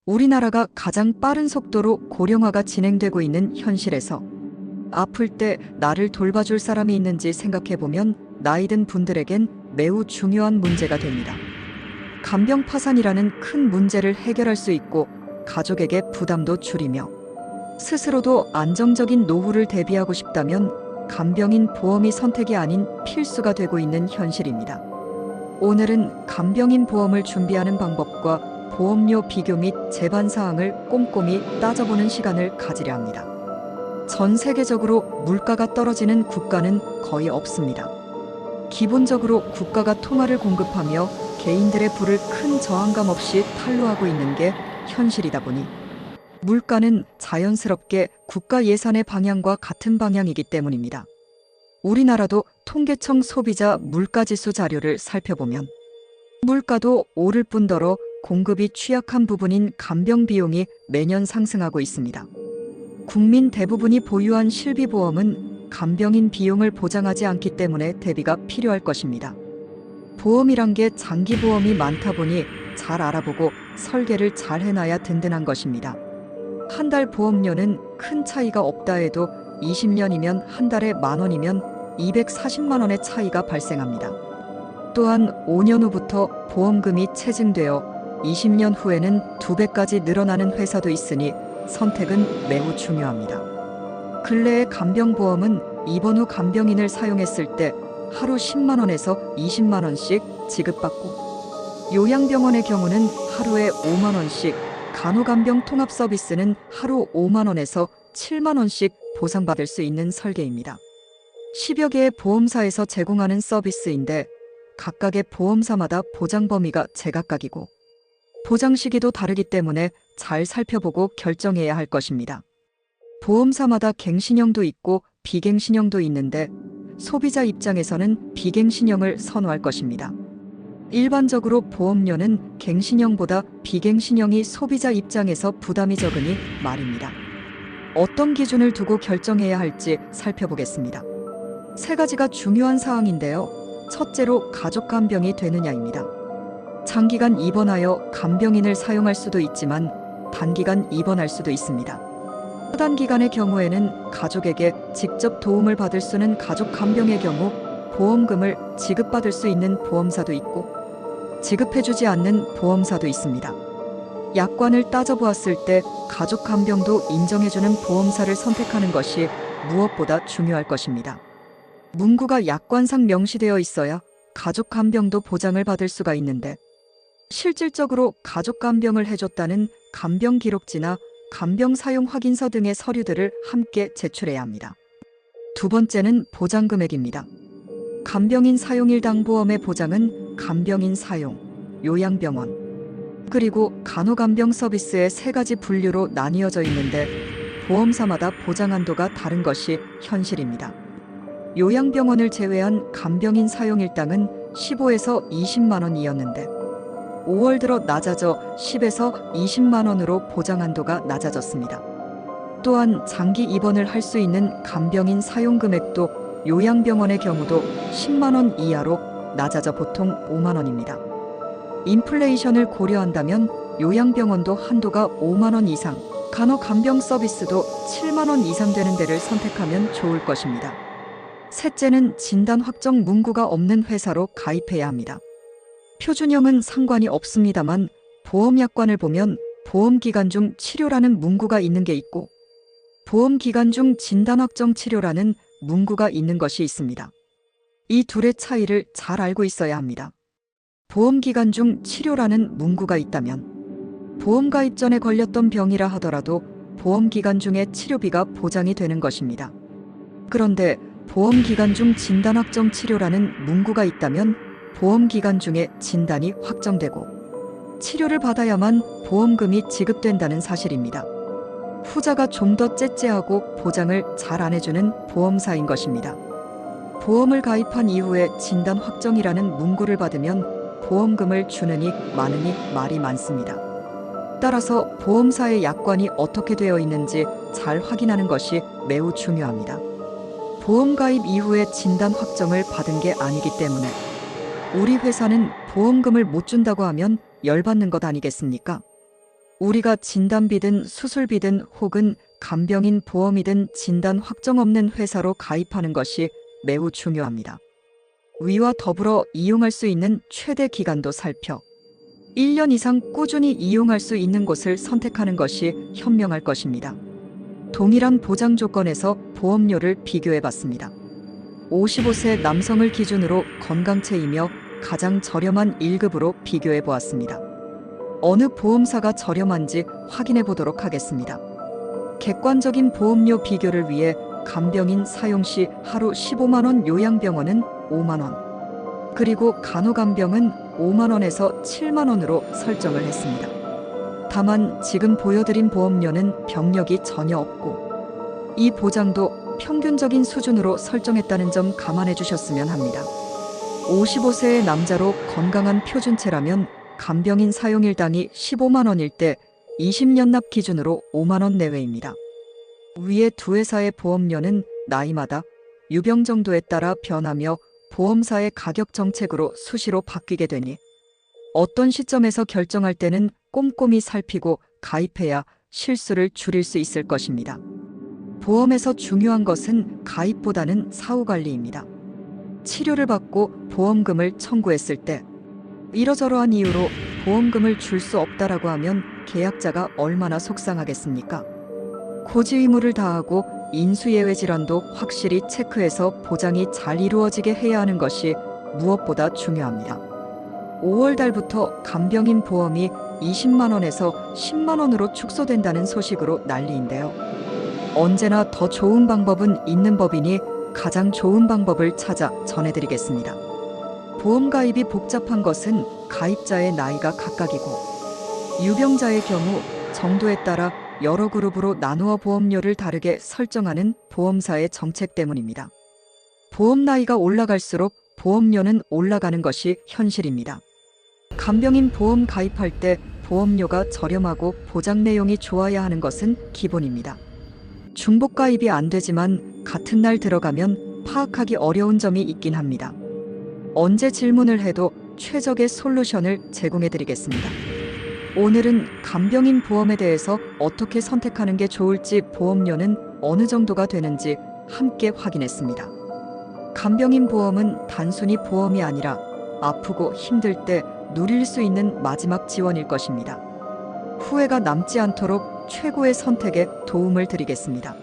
우리나라가 가장 빠른 속도로 고령화가 진행되고 있는 현실에서 아플 때 나를 돌봐줄 사람이 있는지 생각해보면 나이 든 분들에겐 매우 중요한 문제가 됩니다. 간병 파산이라는 큰 문제를 해결할 수 있고 가족에게 부담도 줄이며 스스로도 안정적인 노후를 대비하고 싶다면 간병인 보험이 선택이 아닌 필수가 되고 있는 현실입니다. 오늘은 간병인 보험을 준비하는 방법과 보험료 비교 및 제반 사항을 꼼꼼히 따져보는 시간을 가지려 합니다. 전 세계적으로 물가가 떨어지는 국가는 거의 없습니다. 기본적으로 국가가 통화를 공급하며 개인들의 부를 큰 저항감 없이 탄로하고 있는 게 현실이다 보니 물가는 자연스럽게 국가 예산의 방향과 같은 방향이기 때문입니다. 우리나라도 통계청 소비자 물가지수 자료를 살펴보면 물가도 오를 뿐더러 공급이 취약한 부분인 간병 비용이 매년 상승하고 있습니다. 국민 대부분이 보유한 실비보험은 간병인 비용을 보장하지 않기 때문에 대비가 필요할 것입니다. 보험이란 게 장기보험이 많다 보니 잘 알아보고 설계를 잘 해놔야 든든한 것입니다. 한 달 보험료는 큰 차이가 없다 해도 20년이면 한 달에 10,000원이면 240만 원의 차이가 발생합니다. 또한 5년 후부터 보험금이 체증되어 20년 후에는 2배까지 늘어나는 회사도 있으니 선택은 매우 중요합니다. 근래의 간병보험은 입원 후 간병인을 사용했을 때 하루 10만 원에서 20만 원씩 지급받고 요양병원의 경우는 하루에 5만 원씩, 간호간병 통합 서비스는 하루 5만 원에서 7만 원씩 보상받을 수 있는 설계입니다. 10여 개의 보험사에서 제공하는 서비스인데 각각의 보험사마다 보장 범위가 제각각이고 보장 시기도 다르기 때문에 잘 살펴보고 결정해야 할 것입니다. 보험사마다 갱신형도 있고 비갱신형도 있는데 소비자 입장에서는 비갱신형을 선호할 것입니다. 일반적으로 보험료는 갱신형보다 비갱신형이 소비자 입장에서 부담이 적으니 말입니다. 어떤 기준을 두고 결정해야 할지 살펴보겠습니다. 세 가지가 중요한 사항인데요. 첫째로 가족 간병이 되느냐입니다. 장기간 입원하여 간병인을 사용할 수도 있지만 단기간 입원할 수도 있습니다.短기간의 경우에는 가족에게 직접 도움을 받을 수는 가족 간병의 경우 보험금을 지급받을 수 있는 보험사도 있고 지급해주지 않는 보험사도 있습니다. 약관을 따져보았을 때 가족 간병도 인정해주는 보험사를 선택하는 것이 무엇보다 중요할 것입니다. 문구가 약관상 명시되어 있어야 가족 간병도 보장을 받을 수가 있는데 실질적으로 가족 간병을 해줬다는 간병 기록지나 간병 사용 확인서 등의 서류들을 함께 제출해야 합니다. 두 번째는 보장 금액입니다. 간병인 사용일당 보험의 보장은 간병인 사용, 요양병원, 그리고 간호간병 서비스의 세 가지 분류로 나뉘어져 있는데 보험사마다 보장 한도가 다른 것이 현실입니다. 요양병원을 제외한 간병인 사용일당은 15에서 20만 원이었는데 5월 들어 낮아져 10에서 20만 원으로 보장 한도가 낮아졌습니다. 또한 장기 입원을 할 수 있는 간병인 사용 금액도 요양병원의 경우도 10만 원 이하로 낮아져 보통 5만 원입니다. 인플레이션을 고려한다면 요양병원도 한도가 5만 원 이상, 간호간병 서비스도 7만 원 이상 되는 데를 선택하면 좋을 것입니다. 셋째는 진단 확정 문구가 없는 회사로 가입해야 합니다. 표준형은 상관이 없습니다만 보험약관을 보면 보험기간 중 치료라는 문구가 있는 게 있고 보험기간 중 진단 확정 치료라는 문구가 있는 것이 있습니다. 이 둘의 차이를 잘 알고 있어야 합니다. 보험기간 중 치료라는 문구가 있다면 보험 가입 전에 걸렸던 병이라 하더라도 보험기간 중에 치료비가 보장이 되는 것입니다. 그런데 보험기간 중 진단 확정 치료라는 문구가 있다면 보험기간 중에 진단이 확정되고 치료를 받아야만 보험금이 지급된다는 사실입니다. 후자가 좀 더 째째하고 보장을 잘 안 해주는 보험사인 것입니다. 보험을 가입한 이후에 진단 확정이라는 문구를 받으면 보험금을 주느니 마느니 말이 많습니다. 따라서 보험사의 약관이 어떻게 되어 있는지 잘 확인하는 것이 매우 중요합니다. 보험 가입 이후에 진단 확정을 받은 게 아니기 때문에 우리 회사는 보험금을 못 준다고 하면 열받는 것 아니겠습니까? 우리가 진단비든 수술비든 혹은 간병인 보험이든 진단 확정 없는 회사로 가입하는 것이 매우 중요합니다. 위와 더불어 이용할 수 있는 최대 기간도 살펴 1년 이상 꾸준히 이용할 수 있는 곳을 선택하는 것이 현명할 것입니다. 동일한 보장 조건에서 보험료를 비교해 봤습니다. 55세 남성을 기준으로 건강체이며 가장 저렴한 1급으로 비교해 보았습니다. 어느 보험사가 저렴한지 확인해 보도록 하겠습니다. 객관적인 보험료 비교를 위해 간병인 사용 시 하루 15만 원, 요양병원은 5만 원, 그리고 간호간병은 5만 원에서 7만 원으로 설정을 했습니다. 다만 지금 보여드린 보험료는 병력이 전혀 없고 이 보장도 평균적인 수준으로 설정했다는 점 감안해 주셨으면 합니다. 55세의 남자로 건강한 표준체라면 간병인 사용일당이 15만 원일 때 20년 납 기준으로 5만 원 내외입니다. 위의 두 회사의 보험료는 나이마다 유병 정도에 따라 변하며 보험사의 가격 정책으로 수시로 바뀌게 되니 어떤 시점에서 결정할 때는 꼼꼼히 살피고 가입해야 실수를 줄일 수 있을 것입니다. 보험에서 중요한 것은 가입보다는 사후관리입니다. 치료를 받고 보험금을 청구했을 때 이러저러한 이유로 보험금을 줄 수 없다라고 하면 계약자가 얼마나 속상하겠습니까? 고지 의무를 다하고 인수예외 질환도 확실히 체크해서 보장이 잘 이루어지게 해야 하는 것이 무엇보다 중요합니다. 5월 달부터 간병인 보험이 20만 원에서 10만 원으로 축소된다는 소식으로 난리인데요. 언제나 더 좋은 방법은 있는 법이니 가장 좋은 방법을 찾아 전해드리겠습니다. 보험 가입이 복잡한 것은 가입자의 나이가 각각이고 유병자의 경우 정도에 따라 여러 그룹으로 나누어 보험료를 다르게 설정하는 보험사의 정책 때문입니다. 보험 나이가 올라갈수록 보험료는 올라가는 것이 현실입니다. 간병인 보험 가입할 때 보험료가 저렴하고 보장 내용이 좋아야 하는 것은 기본입니다. 중복 가입이 안 되지만 같은 날 들어가면 파악하기 어려운 점이 있긴 합니다. 언제 질문을 해도 최적의 솔루션을 제공해 드리겠습니다. 오늘은 간병인 보험에 대해서 어떻게 선택하는 게 좋을지, 보험료는 어느 정도가 되는지 함께 확인했습니다. 간병인 보험은 단순히 보험이 아니라 아프고 힘들 때 누릴 수 있는 마지막 지원일 것입니다. 후회가 남지 않도록 최고의 선택에 도움을 드리겠습니다.